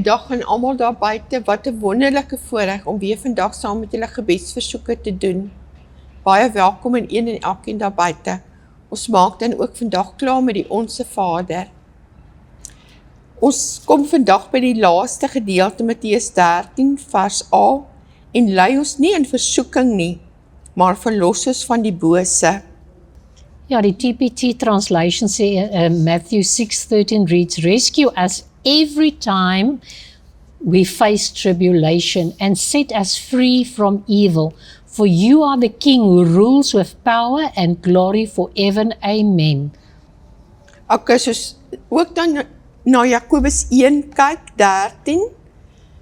Goeiedag aan almal daar buite. Wat 'n wonderlike voorreg om weer vandag saam met julle gebedsversoeke te doen. Baie welkom aan een en elkeen daar buite. Ons maak dan ook vandag klaar met die Onse Vader. Ons kom vandag by die laaste gedeelte Matteus 13 vers A en lei ons nie in versoeking nie, maar verlos ons van die bose. Ja, die TPT translation sê Matthew 6:13 reads, "Rescue us every time we face tribulation and set us free from evil. For you are the King who rules with power and glory forever. Amen." Okay, soos ook dan na Jakobus 1 kyk, 13,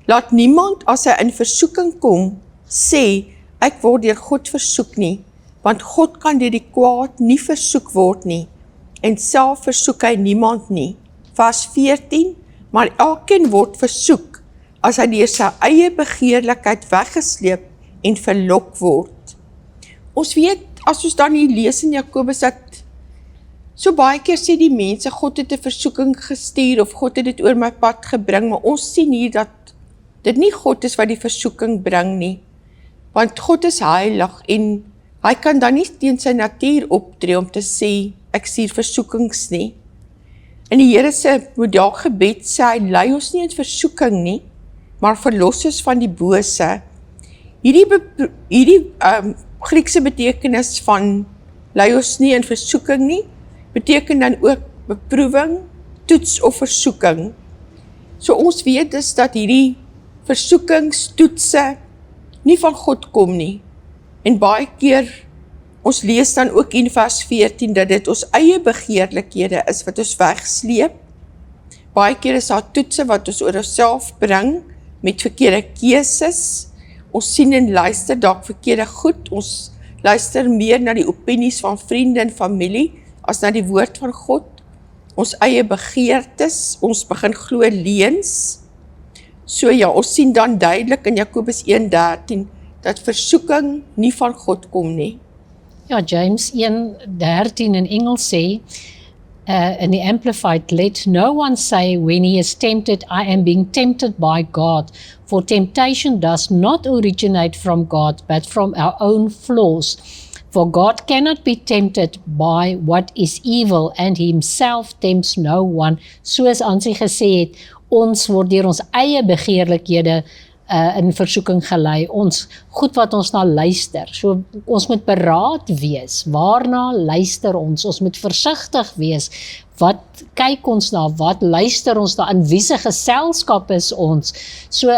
laat niemand as hy in versoeking kom, sê, ek word deur God versoek nie, want God kan deur die kwaad nie versoek word nie, en self versoek hy niemand nie. Vers 14, maar elkeen word versoek, as hy deur sy eie begeerlikheid weggesleep en verlok word. Ons weet, as ons dan hier lees in Jakobus, dat so baie keer sê die mense, God het 'n versoeking gestuur, of God het dit oor my pad gebring, maar ons sien hier dat dit nie God is wat die versoeking bring nie, want God is heilig, en hy kan dan nie teen sy natuur optree om te sê, ek stuur versoekings nie. In die Here se model gebed sê hy, lei ons nie in versoeking nie, maar verlos ons van die bose. Hierdie Griekse betekenis van lei ons nie in versoeking nie, beteken dan ook beproewing, toets of versoeking. So ons weet dus dat hierdie versoekings, toetse nie van God kom nie. En baie keer, ons lees dan ook in vers 14, dat dit ons eie begeerlikhede is wat ons wegsleep. Baie keer is daar toetse wat ons oor onsself bring, met verkeerde keuses. Ons sien en luister dalk verkeerde goed, ons luister meer na die opinies van vriende en familie, as na die woord van God. Ons eie begeertes, ons begin glo leuns. So ja, ons sien dan duidelik in Jakobus 1:13, dat versoeking nie van God kom nie. Ja, James 1:13 in Engels sê, in the Amplified, let no one say when he is tempted, I am being tempted by God, for temptation does not originate from God, but from our own flaws. For God cannot be tempted by what is evil, and himself tempts no one. Soos Ansie gesê het, ons word deur ons eie begeerlikhede in versoeking gelei, ons goed wat ons na luister, so ons moet beraad wees, waarna luister ons moet versigtig wees, wat kyk ons na, wat luister ons na, in wiese geselskap is ons, so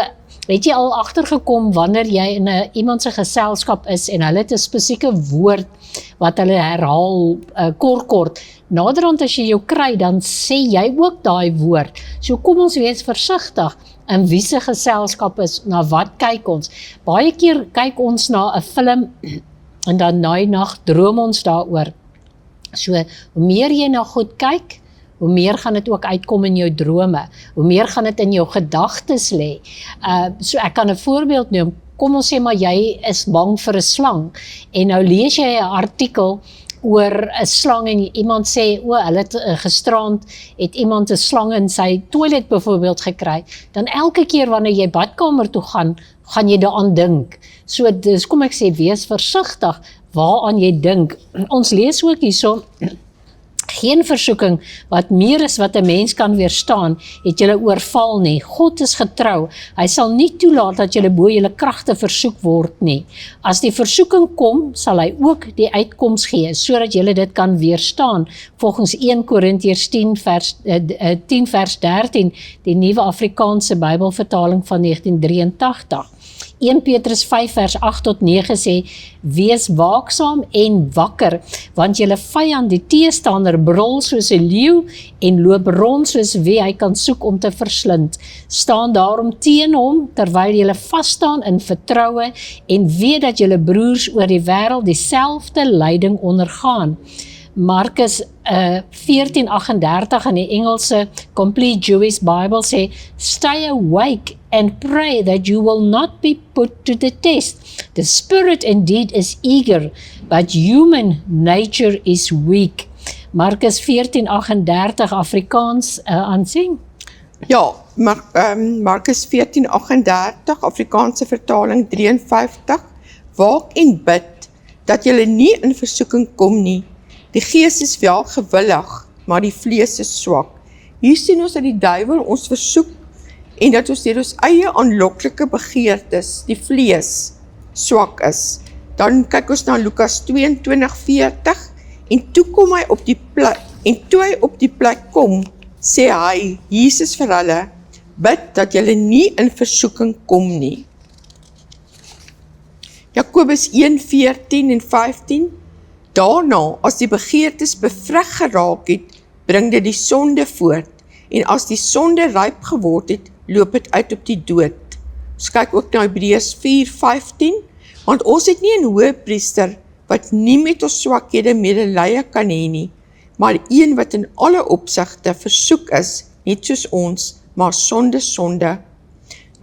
het jy al agtergekom, wanneer jy in iemand se geselskap is, en hulle het 'n spesifieke woord, wat hulle herhaal, kort, naderhand as jy jou kry, dan sê jy ook daai woord, so kom ons wees versigtig, in wie se geselskap is, na wat kyk ons. Baie keer kyk ons na 'n film, en dan na die nag droom ons daaroor. So, hoe meer jy na goed kyk, hoe meer gaan dit ook uitkom in jou drome, hoe meer gaan dit in jou gedagtes lê. So ek kan 'n voorbeeld noem, kom ons sê maar jy is bang vir 'n slang, en nou lees jy 'n artikel oor 'n slang en iemand sê, hulle het gisterand het iemand 'n slang in sy toilet byvoorbeeld gekry, dan elke keer wanneer jy badkamer toe gaan jy daaraan dink. So dis kom ek sê, wees versigtig waaraan jy dink. Ons lees ook hierso, geen versoeking wat meer is wat 'n mens kan weerstaan, het julle oorval nie. God is getrou. Hy sal nie toelaat dat julle bo julle kragte versoek word nie. As die versoeking kom, sal hy ook die uitkoms gee, sodat julle dit kan weerstaan. Volgens 1 Korintiërs 10 vers 13, die Nuwe Afrikaanse Bybelvertaling van 1983. 1 Petrus 5 vers 8 tot 9 sê, wees waaksaam en wakker, want julle vyand die teestander brul soos 'n leeu en loop rond soos wie hy kan soek om te verslind. Staan daarom teen hom, terwyl julle vasstaan in vertroue en weet dat julle broers oor die wêreld dieselfde lyding ondergaan. Markus 14:38 in die Engelse Complete Jewish Bible sê, stay awake and pray that you will not be put to the test. The spirit indeed is eager, but human nature is weak. Markus 14:38 Afrikaans aansien. Ja, Markus 14:38, Afrikaanse vertaling 53, waak en bid, dat julle nie in versoeking kom nie. Die gees is wel gewillig, maar die vlees is swak. Hier sien ons dat die duiwel ons versoek, en dat ons deur ons eie aanloklike begeertes, die vlees, swak is. Dan kyk ons na Lukas 22:40, en toe kom hy op die plek, en toe hy op die plek kom, sê hy, Jesus vir hulle, bid dat julle nie in versoeking kom nie. Jakobus 1:14 en 15, daarna, as die begeertes bevrug geraak het, bring dit die sonde voort, en as die sonde ryp geword het, loop dit uit op die dood. Ons kyk ook na Hebreërs 4:15, want ons het nie 'n hoëpriester, wat nie met ons swakhede medelee kan hê nie, maar een wat in alle opsigte versoek is, net soos ons, maar sonder sonde.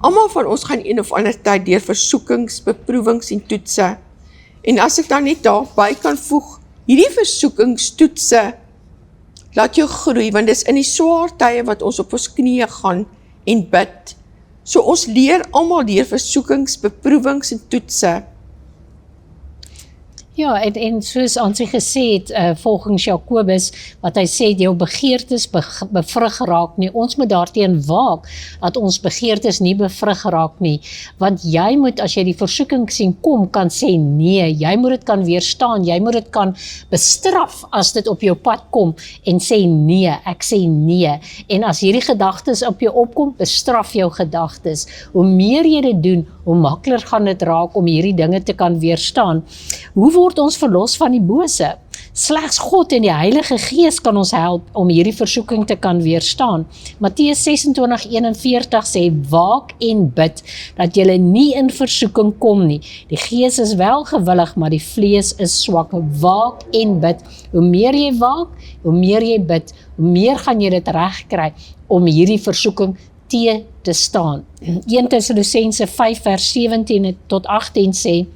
Almal van ons gaan een of ander tyd deur versoekings, beproewings en toetse. En as ek dan net daarby kan voeg, hierdie versoekings, toetse, laat jou groei, want dis in die swaar tye wat ons op ons knieë gaan en bid. So ons leer almal deur versoekings, beproewings en toetse. Ja, en soos Ansie gesê het, volgens Jakobus, wat hy sê, jou begeertes bevrug raak nie, ons moet daarteen waak, dat ons begeertes nie bevrug raak nie, want jy moet, as jy die versoeking sien kom, kan sê nee, jy moet dit kan weerstaan, jy moet dit kan bestraf, as dit op jou pad kom, en sê nee, ek sê nee, en as hierdie gedagtes op jou opkom, bestraf jou gedagtes, hoe meer jy dit doen, hoe makliker gaan dit raak, om hierdie dinge te kan weerstaan. Hoe word ons verlos van die bose? Slegs God en die Heilige Gees kan ons help om hierdie versoeking te kan weerstaan. Matteus 26:41 sê, waak en bid, dat julle nie in versoeking kom nie. Die Gees is wel gewillig, maar die vlees is swak. Waak en bid. Hoe meer jy waak, hoe meer jy bid, hoe meer gaan jy dit reg kry om hierdie versoeking te staan. 1 Tessalonisense 5:17 tot 18 sê,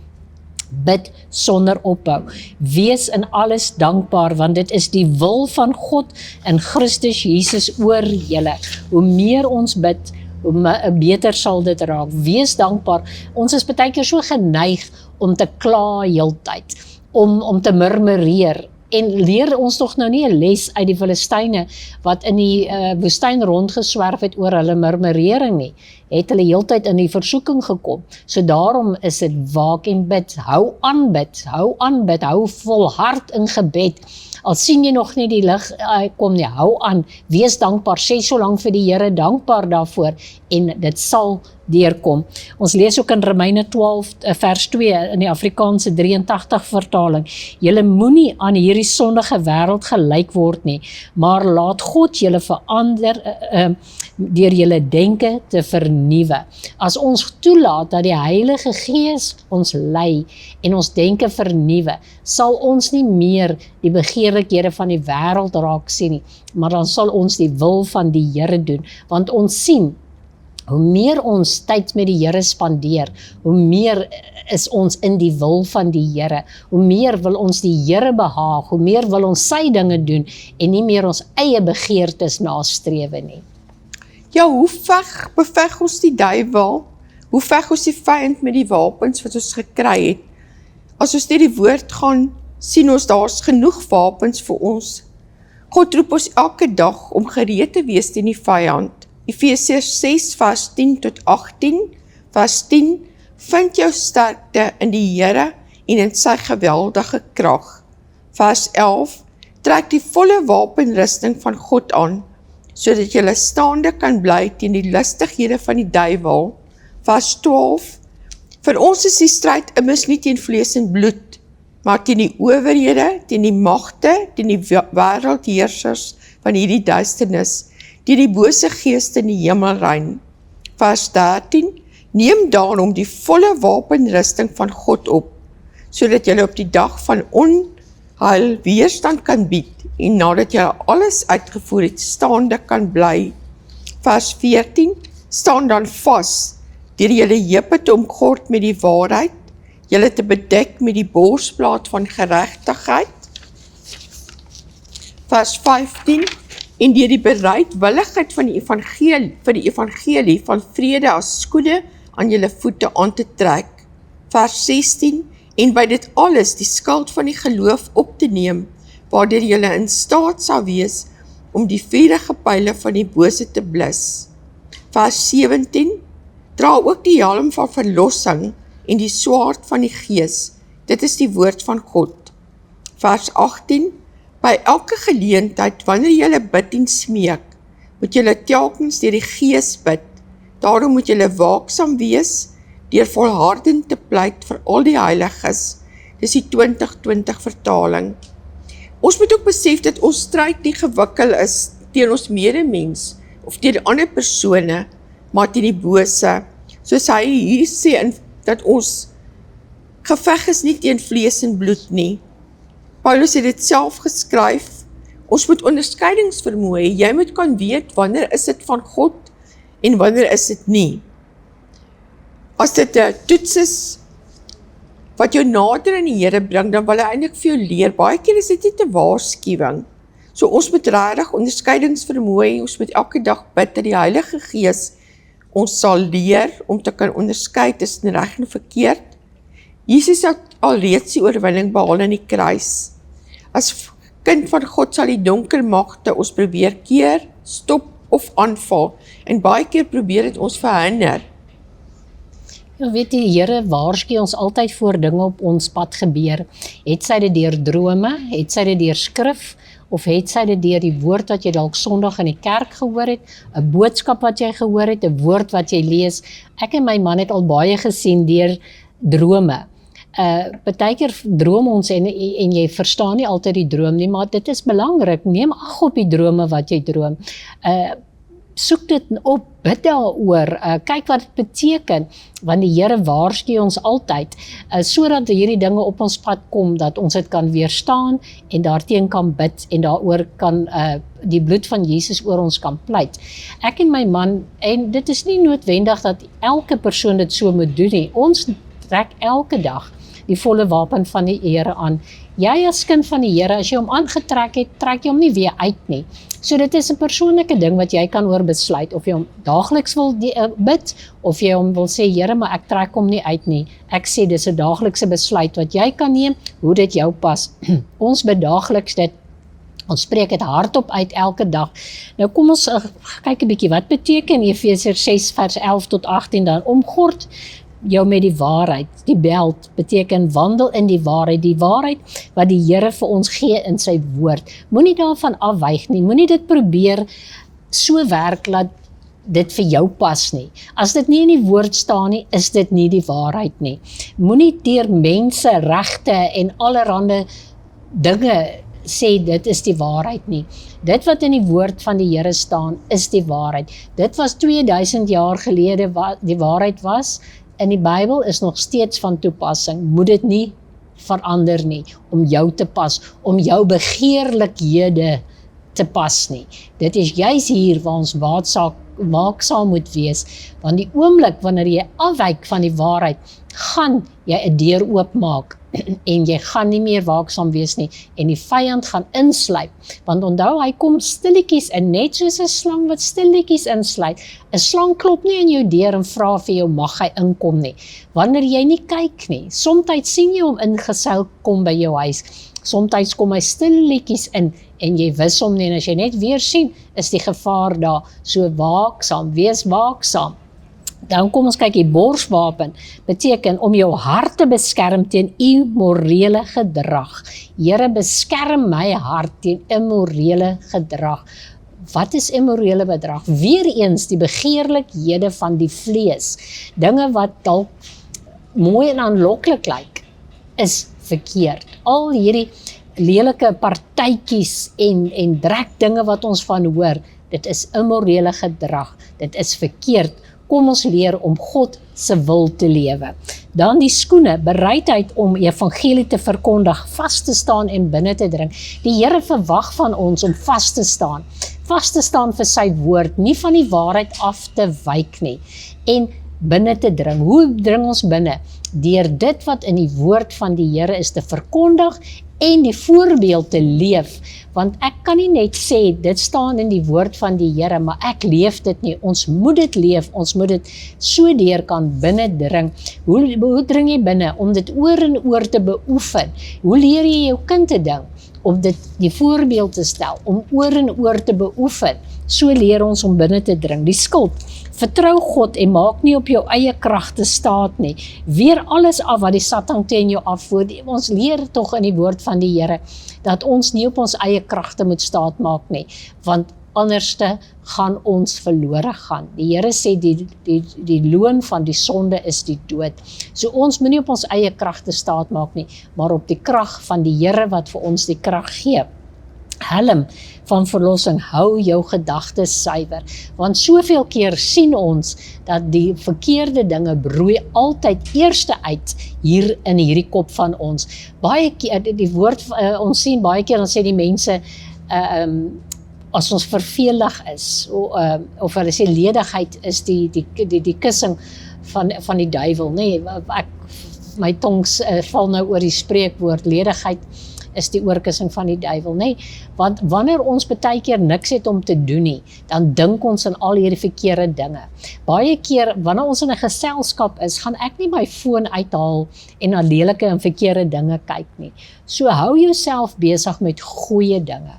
bid sonder ophou. Wees in alles dankbaar, want dit is die wil van God in Christus Jesus oor julle. Hoe meer ons bid, hoe beter sal dit raak. Wees dankbaar. Ons is baie keer so geneig om te kla heeltyd, om te murmureer. En leer ons tog nou nie 'n les uit die Filistyne wat in die woestyn rondgeswerf het oor hulle murmurering nie. Het hulle heeltyd in die versoeking gekom. So daarom is dit waak en bid. Hou aan bid, hou volhard in gebed. Al sien jy nog nie die lig kom nie, hou aan. Wees dankbaar, sê so lank vir die Here dankbaar daarvoor en dit sal deurkom. Ons lees ook in Romeine 12 vers 2 in die Afrikaanse 83 vertaling. Julle moenie aan hierdie sondige wêreld gelyk word nie, maar laat God julle verander deur julle denke te vernuwe. As ons toelaat dat die Heilige Gees ons lei en ons denke vernuwe, sal ons nie meer die begeerlikhede van die wêreld raak sien nie, maar dan sal ons die wil van die Here doen, want ons sien hoe meer ons tyd met die Here spandeer, hoe meer is ons in die wil van die Here, hoe meer wil ons die Here behaag, hoe meer wil ons sy dinge doen en nie meer ons eie begeertes nastrewe nie. Ja, hoe beveg ons die duiwel? Hoe veg ons die vyand met die wapens wat ons gekry het? As ons deur die woord gaan, sien ons daar's genoeg wapens vir ons. God roep ons elke dag om gereed te wees teen die vyand. Efesiërs 6 vers 10 tot 18, vers 10, vind jou sterkte in die Here en in sy geweldige krag. Vers 11, trek die volle wapenrusting van God aan, sodat jy staande kan bly teen die lustighede van die duiwel. Vers 12, vir ons is die stryd immers nie teen vlees en bloed, maar teen die owerhede, teen die magte, teen die wêreldheersers van hierdie duisternis, die bose geeste in die hemelruim. Vers 13, neem daarom die volle wapenrusting van God op, sodat jy op die dag van onheil weerstand kan bied, en nadat jy alles uitgevoer het, staande kan bly. Vers 14, staan dan vas, deur julle heupe te omgord met die waarheid, julle te bedek met die borsplaat van geregtigheid. Vers 15, en deur die bereidwilligheid van die evangelie van vrede as skoene aan julle voete aan te trek. Vers 16, en by dit alles die skuld van die geloof op te neem, waardeur julle in staat sal wees om die vuurige pyle van die bose te blus. Vers 17, dra ook die helm van verlossing en die swaard van die Gees, dit is die woord van God. Vers 18, by elke geleentheid, wanneer julle bid en smeek, moet julle telkens deur die Gees bid, daarom moet julle waaksaam wees, deur volhardend te pleit vir al die heiliges, dis die 2020 vertaling. Ons moet ook besef dat ons stryd nie gewikkel is teen ons medemens, of teen ander persone, maar teen die bose, soos hy hier sê, dat ons geveg is nie teen vlees en bloed nie. Paulus het dit self geskryf, ons moet onderskeidingsvermoë hê, jy moet kan weet, wanneer is dit van God, en wanneer is dit nie. As dit 'n toets is, wat jou nader aan die Here bring, dan wil hy eintlik vir jou leer, baie keer is dit nie 'n waarskuwing, so ons moet regtig onderskeidingsvermoë hê, ons moet elke dag bid, dat die Heilige Gees ons sal leer, om te kan onderskei tussen reg en verkeerd. Jesus het alreeds die oorwinning behaal in die kruis. As kind van God sal die donker magte ons probeer keer, stop of aanval, en baie keer probeer dit ons verhinder. Ja, weet die Here waarsku ons altyd voor dinge op ons pad gebeur. Het sy dit deur drome, het sy dit deur skrif, of het sy dit deur die woord wat jy dalk Sondag in die kerk gehoor het, 'n boodskap wat jy gehoor het, 'n woord wat jy lees. Ek en my man het al baie gesien deur drome. Partykeer droom ons en jy verstaan nie altyd die droom nie, maar dit is belangrik, neem ag op die drome wat jy droom. Soek dit op, bid daaroor, kyk wat dit beteken, want die Here waarsku ons altyd, sodat hierdie dinge op ons pad kom, dat ons dit kan weerstaan, en daarteen kan bid, en daaroor kan die bloed van Jesus oor ons kan pleit. Ek en my man, en dit is nie noodwendig dat elke persoon dit so moet doen nie, ons trek elke dag die volle wapen van die Here aan. Jy as kind van die Here, as jy hom aangetrek het, trek jy hom nie weer uit nie. So dit is 'n persoonlike ding wat jy kan oor besluit, of jy hom daagliks wil bid, of jy hom wil sê, Here, maar ek trek hom nie uit nie. Ek sê, dis 'n daaglikse besluit wat jy kan neem, hoe dit jou pas. Ons bid daagliks dit, ons spreek dit hardop uit elke dag. Nou kom ons kyk 'n bietjie, wat beteken Efesiërs 6 vers 11 tot 18 dan, omgord jou met die waarheid, die beld beteken wandel in die waarheid wat die Here vir ons gee in sy woord. Moenie daarvan afwyk nie, moenie dit probeer so werk dat dit vir jou pas nie. As dit nie in die woord staan nie, is dit nie die waarheid nie. Moenie deur mense, regte en allerhande dinge sê dit is die waarheid nie. Dit wat in die woord van die Here staan, is die waarheid. Dit was 2000 jaar gelede wat die waarheid was, in die Bybel is nog steeds van toepassing, moet dit nie verander nie, om jou te pas, om jou begeerlikhede te pas nie. Dit is juis hier waar ons waaksaam moet wees, want die oomblik wanneer jy afwyk van die waarheid, gaan jy 'n deur oopmaak, en jy gaan nie meer waaksaam wees nie, en die vyand gaan insluip, want onthou, hy kom stilletjies in, net soos 'n slang wat stilletjies insluip. 'n Slang klop nie in jou deur en vra vir jou, mag hy inkom nie, wanneer jy nie kyk nie. Somtyds sien jy hom ingeseil kom by jou huis, somtyds kom hy stilletjies in, en jy wis hom nie, en as jy net weer sien, is die gevaar daar. So waaksaam, wees waaksaam. Dan kom ons kyk, die borswapen beteken om jou hart te beskerm teen immorele gedrag. Here, beskerm my hart teen immorele gedrag. Wat is immorele gedrag? Weereens die begeerlikhede van die vlees. Dinge wat dalk mooi en aanloklik lyk, is verkeerd. Al hierdie lelike partytjies en drekdinge wat ons van hoor, dit is immorele gedrag. Dit is verkeerd. Kom ons leer om God se wil te lewe. Dan die skoene, bereidheid om evangelie te verkondig, vas te staan en binne te dring. Die Here verwag van ons om vas te staan vir sy woord, nie van die waarheid af te wyk nie, en binne te dring. Hoe dring ons binne? deur dit wat in die woord van die Here is te verkondig en die voorbeeld te leef, want ek kan nie net sê, dit staan in die woord van die Here, maar ek leef dit nie, ons moet dit leef, ons moet dit so deur kan binnendring. Hoe dring jy binne? Om dit oor en oor te beoefen. Hoe leer jy jou kind te ding? Om dit die voorbeeld te stel, om oor en oor te beoefen. So leer ons om binne te dring. Die skuld, vertrou God en maak nie op jou eie kragte staat nie. Weer alles af wat die Satan teen jou afvoer. Ons leer tog in die woord van die Here, dat ons nie op ons eie kragte moet staat maak nie, want anderste gaan ons verlore gaan. Die Here sê die loon van die sonde is die dood. So ons moet nie op ons eie kragte staat maak nie, maar op die krag van die Here wat vir ons die krag gee. Helm van verlossing, hou jou gedagtes suiwer, want soveel keer sien ons dat die verkeerde dinge broei altyd eerste uit hier in hierdie kop van ons. Baie keer, die woord, ons sien baie keer, dan sê die mense, as ons vervelig is, of hulle sê ledigheid is die kussing van die duiwel, nee, my tong val nou oor die spreekwoord, ledigheid is die oorkussing van die duiwel, nee, want wanneer ons baie keer niks het om te doen nie, dan dink ons aan al hierdie verkeerde dinge. Baie keer, wanneer ons in 'n geselskap is, gaan ek nie my foon uithaal en na lelike en verkeerde dinge kyk nie. So hou jouself besig met goeie dinge.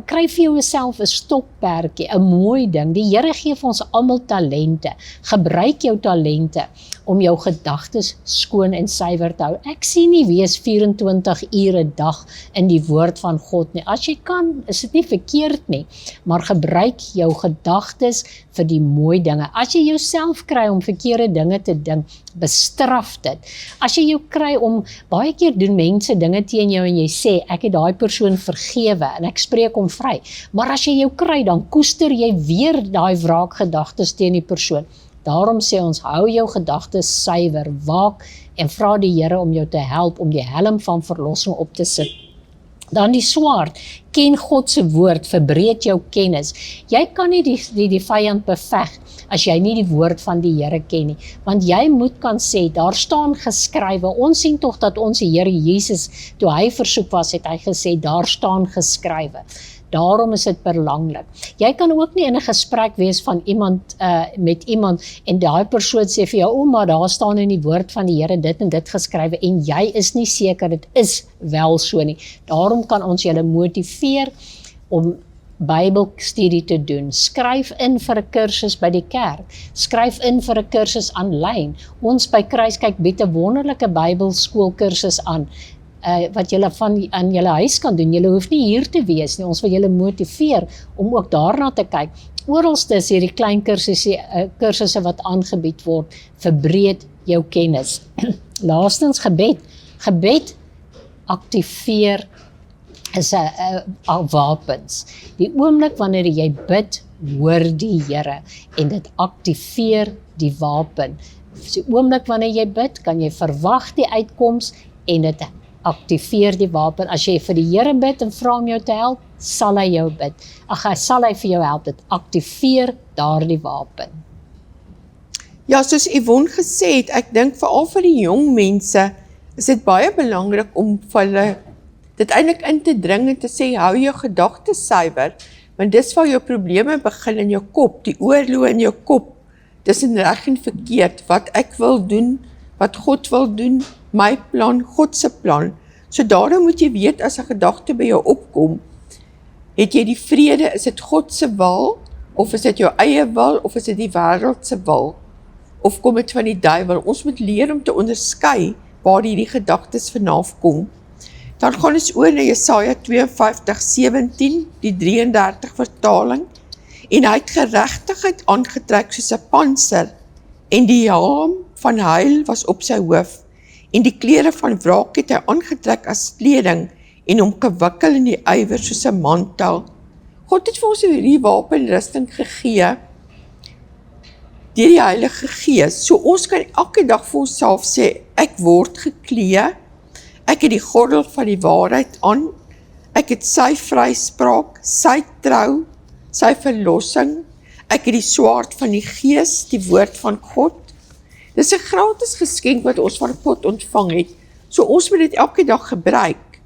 Kry vir jouself 'n stokperdjie, 'n mooi ding. Die Here gee vir ons almal talente. Gebruik jou talente om jou gedagtes skoon en suiwer te hou. Ek sien nie wees 24 ure 'n dag in die woord van God nie. As jy kan, is dit nie verkeerd nie, maar gebruik jou gedagtes vir die mooi dinge. As jy jouself kry om verkeerde dinge te dink, bestraf dit. As jy jou kry om, baie keer doen mense dinge teen jou en jy sê, ek het daai persoon vergewe en ek spreek hom vry. Maar as jy jou kry, dan koester jy weer daai wraakgedagtes teen die persoon. Daarom sê ons, hou jou gedagtes suiwer, waak en vra die Here om jou te help om die helm van verlossing op te sit. Dan die swaard, ken God se woord, verbreed jou kennis. Jy kan nie die vyand beveg as jy nie die woord van die Here ken nie, want jy moet kan sê, daar staan geskrywe, ons sien tog dat ons die Here Jesus, toe hy versoek was, het hy gesê, daar staan geskrywe. Daarom is dit belangrik. Jy kan ook nie in 'n gesprek wees van met iemand en daai persoon sê vir jou, maar daar staan in die woord van die Here dit en dit geskrywe en jy is nie seker dit is wel so nie. Daarom kan ons julle motiveer om Bybelstudie te doen. Skryf in vir 'n kursus by die kerk. Skryf in vir 'n kursus aanlyn. Ons by Kruiskyk bied 'n wonderlike Bybelskoolkursus aan. Wat julle aan julle huis kan doen. Julle hoef nie hier te wees nie. Ons wil julle motiveer om ook daarna te kyk. Oralste is hierdie klein kursusse wat aangebied word. Verbreed jou kennis. Laastens gebed. Gebed aktiveer is 'n wapens. Die oomblik wanneer jy bid, hoor die Here en dit aktiveer die wapen. Die oomblik wanneer jy bid, kan jy verwag die uitkoms en dit aktiveer die wapen. As jy vir die Here bid en vra om jou te help, sal hy jou bid. Sal hy vir jou help, dit aktiveer daardie wapen. Ja, soos Yvonne gesê het, ek dink veral vir die jong mense, is dit baie belangrik om vir hulle dit eintlik in te dring en te sê, hou jou gedagtes suiwer, want dis waar jou probleme begin in jou kop, die oorlog in jou kop, tussen reg en verkeerd, wat ek wil doen, wat God wil doen, my plan, God se plan. So daarom moet jy weet, as 'n gedagte by jou opkom, het jy die vrede, is dit God se wil, of is dit jou eie wil, of is dit die wêreld se wil, of kom dit van die duiwel? Ons moet leer om te onderskei waar hierdie gedagtes vanaf kom. Dan gaan ons oor na Jesaja 52:17, die 33 vertaling, en hy het geregtigheid aangetrek soos 'n pantser, en die helm van heil was op sy hoof, en die klere van wraak het hy aangetrek as kleding, en hom gewikkel in die ywer soos 'n mantel. God het vir ons hierdie wapenrusting gegee, deur die Heilige Gees, so ons kan elke dag vir onsself sê, ek word geklee, ek het die gordel van die waarheid aan, ek het sy vryspraak, sy trou, sy verlossing, ek het die swaard van die Gees, die woord van God. Dis 'n gratis geskenk wat ons van God ontvang het. So ons moet dit elke dag gebruik.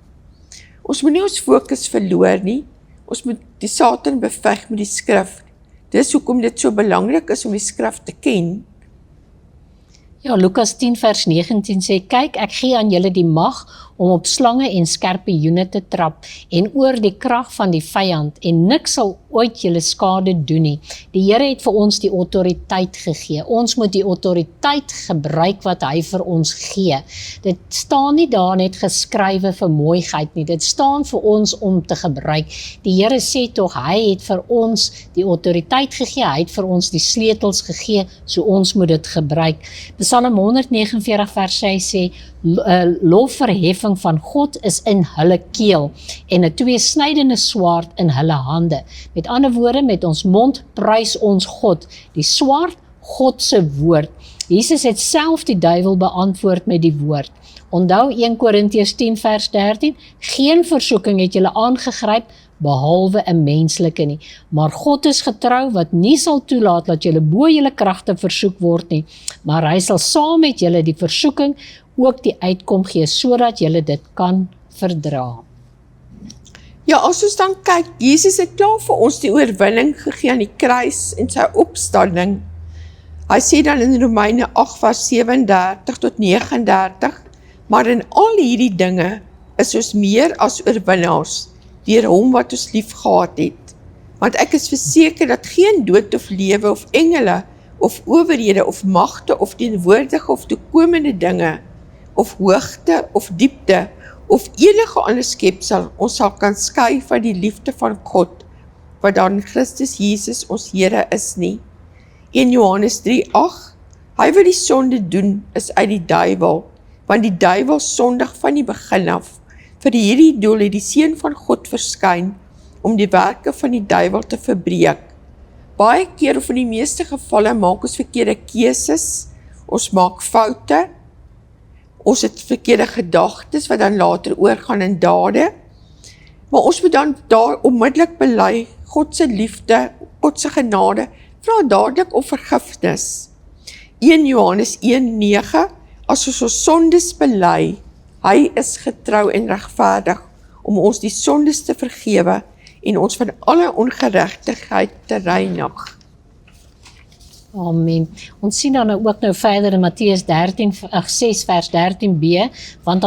Ons moet nie ons fokus verloor nie. Ons moet die Satan beveg met die skrif. Dis hoekom dit so belangrik is om die skrif te ken. Ja, Lukas 10 vers 19 sê, kyk, ek gee aan julle die mag om op slange en skorpioene te trap en oor die krag van die vyand en niks sal ooit julle skade doen nie. Die Here het vir ons die autoriteit gegee. Ons moet die autoriteit gebruik wat hy vir ons gee. Dit staan nie daar net geskrywe vir mooiheid nie. Dit staan vir ons om te gebruik. Die Here sê tog, hy het vir ons die autoriteit gegee. Hy het vir ons die sleutels gegee, so ons moet dit gebruik. Psalm 149 vers 6 sê, lofverheffing van God is in hulle keel en 'n tweesnydende swaard in hulle hande. Met ander woorde, met ons mond prys ons God, die swaard God se woord. Jesus het self die duiwel beantwoord met die woord. Onthou 1 Korintiërs 10 vers 13, geen versoeking het julle aangegryp, behalwe 'n menslike nie. Maar God is getrou wat nie sal toelaat dat julle bo julle kragte versoek word nie, maar hy sal saam met julle die versoeking ook die uitkom gee, sodat julle dit kan verdra. Ja, as ons dan kyk, Jesus het klaar vir ons die oorwinning gegee aan die kruis en sy opstanding. Hy sê dan in Romeine 8 vers 37 tot 39, maar in al hierdie dinge is ons meer as oorwinnaars, deur hom wat ons lief gehad het. Want ek is verseker dat geen dood of lewe of engele, of owerhede of magte of teenwoordige of toekomende dinge, of hoogte of diepte, of enige ander skepsel ons sal kan skei van die liefde van God, wat dan in Christus Jesus ons Here is nie. 1 Johannes 3:8, hy wat die sonde doen is uit die duiwel, want die duiwel sondig van die begin af. Vir hierdie doel het die Seun van God verskyn, om die werke van die duiwel te verbreek. Baie keer of in die meeste gevalle maak ons verkeerde keuses, ons maak foute, ons het verkeerde gedagtes wat dan later oorgaan in dade, maar ons moet dan daar onmiddellik bely, God se liefde, God se genade, vra dadelik om vergifnis. 1 Johannes 1:9, as ons sondes bely, hy is getrou en regverdig om ons die sondes te vergewe en ons van alle ongeregtigheid te reinig. Amen. Ons sien dan ook nou verder in Matteus 6 vers 13b, want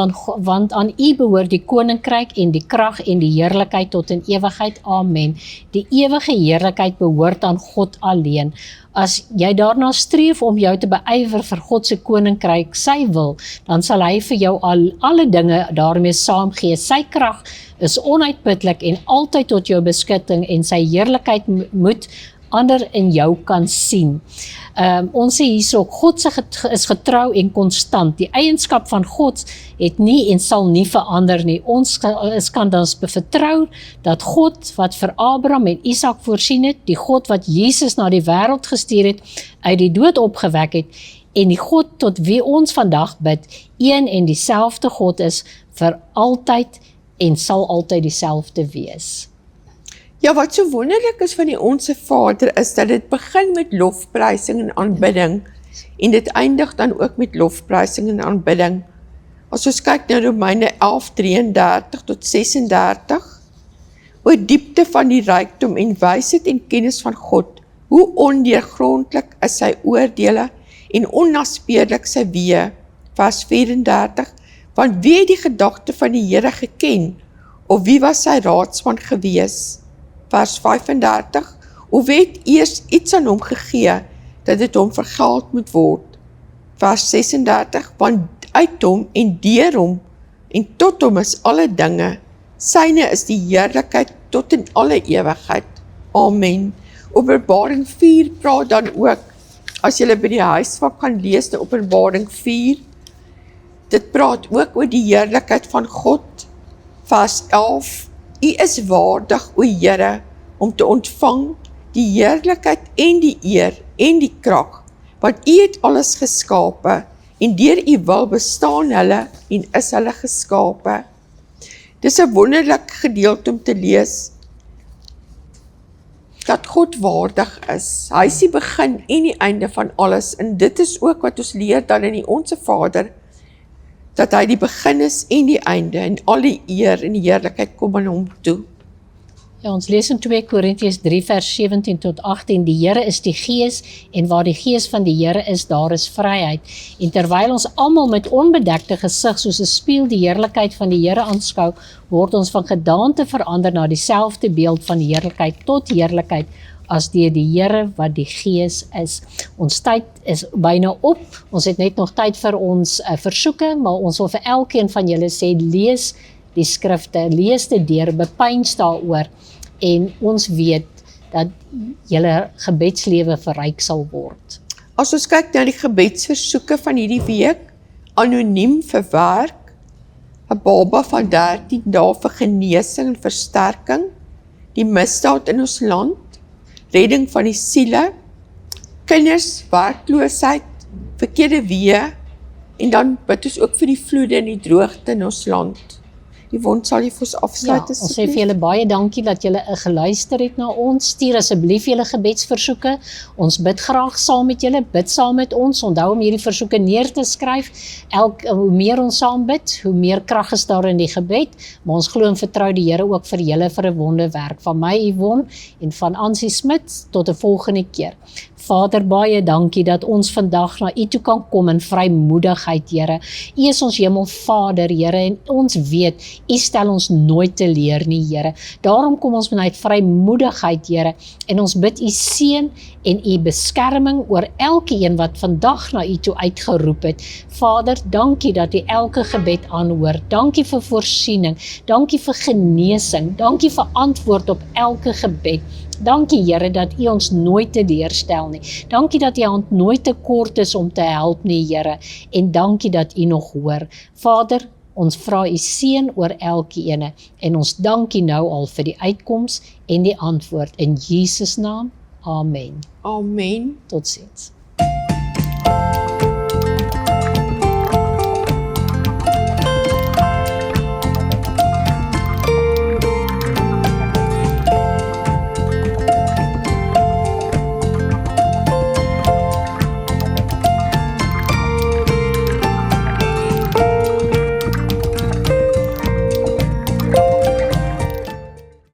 aan U behoort die koninkryk en die krag en die heerlikheid tot in ewigheid. Amen. Die ewige heerlikheid behoort aan God alleen. As jy daarna streef om jou te beywer vir God se koninkryk, sy wil, dan sal hy vir jou alle dinge daarmee saamgee. Sy krag is onuitputlik en altyd tot jou beskutting en sy heerlikheid moet ander in jou kan sien. Ons sê hierso, God is getrou en konstant. Die eienskap van God het nie en sal nie verander nie. Ons kan dan vertrou dat God wat vir Abraham en Isak voorsien het, die God wat Jesus na die wêreld gestuur het, uit die dood opgewek het, en die God tot wie ons vandag bid, een en dieselfde God is vir altyd en sal altyd dieselfde wees. Ja, wat so wonderlik is van die Onse Vader is dat dit begin met lofprysing en aanbidding en dit eindig dan ook met lofprysing en aanbidding. As ons kyk na Romeine 11:33 tot 36, o diepte van die rykdom en wysheid en kennis van God, hoe ondeurgrondlik is sy oordeele en onnaspeurlik sy weë. Vers 34, want wie het die gedagte van die Here geken, of wie was sy raadsman gewees? Vers 35, of het eers iets aan hom gegee, dat dit hom vergeld moet word. Vers 36, want uit hom en deur hom en tot hom is alle dinge, syne is die heerlikheid tot in alle ewigheid. Amen. Openbaring 4 praat dan ook, as julle by die huisvak kan lees, die Openbaring 4, dit praat ook oor die heerlikheid van God. Vers 11, U is waardig, o Here, om te ontvang die heerlikheid en die eer en die krag, want U het alles geskape, en deur U wil bestaan hulle en is hulle geskape. Dis 'n wonderlik gedeelte om te lees. dat God waardig is. Hy is die begin en die einde van alles, en dit is ook wat ons leer dan in die Onse Vader, dat hy die begin is en die einde, en al die eer en die heerlikheid kom aan hom toe. Ja, ons lees in 2 Korintiërs 3 vers 17 tot 18, die Here is die Gees, en waar die Gees van die Here is, daar is vryheid. En terwyl ons almal met onbedekte gesig soos 'n spieël die heerlikheid van die Here aanskou, word ons van gedaante verander na dieselfde beeld van heerlikheid tot heerlikheid, as deur die Here wat die Gees is. Ons tyd is byna op, ons het net nog tyd vir ons versoeke, maar ons wil vir elkeen van julle sê, lees die skrifte, lees dit deur, bepeins daaroor, en ons weet dat julle gebedslewe verryk sal word. As ons kyk na die gebedsversoeke van hierdie week, anoniem vir werk, 'n baba van 13 dae vir genesing en versterking, die misdaad in ons land, redding van die siele, kinders, werkloosheid, verkeerde weë, en dan bid ons ook vir die vloede en die droogte in ons land. Yvonne, sal jy vir ons Ja, afsluit ons sê vir julle baie dankie dat julle geluister het na ons. Stuur asseblief julle gebedsversoeke. Ons bid graag saam met julle, bid saam met ons. Onthou om hierdie versoeke neer te skryf. Hoe meer ons saam bid, hoe meer krag is daar in die gebed. Maar ons glo en vertrou die Here ook vir julle vir 'n wonderwerk. Van my Yvonne en van Ansie Smit tot 'n volgende keer. Vader, baie dankie dat ons vandag na U toe kan kom in vrymoedigheid, Here. U is ons Hemelvader, Here, en ons weet, U stel ons nooit teleur nie, Here. Daarom kom ons vanuit vrymoedigheid, Here, en ons bid U seën en U beskerming oor elkeen wat vandag na U toe uitgeroep het. Vader, dankie dat U elke gebed aanhoor. Dankie vir voorsiening, dankie vir genesing, dankie vir antwoord op elke gebed. Dankie Here dat U ons nooit teleurstel nie. Dankie dat U hand nooit te kort is om te help nie, Here. En dankie dat U nog hoor. Vader, ons vra U seën oor elkeen en ons dankie nou al vir die uitkoms en die antwoord in Jesus naam. Amen. Amen. Totsiens.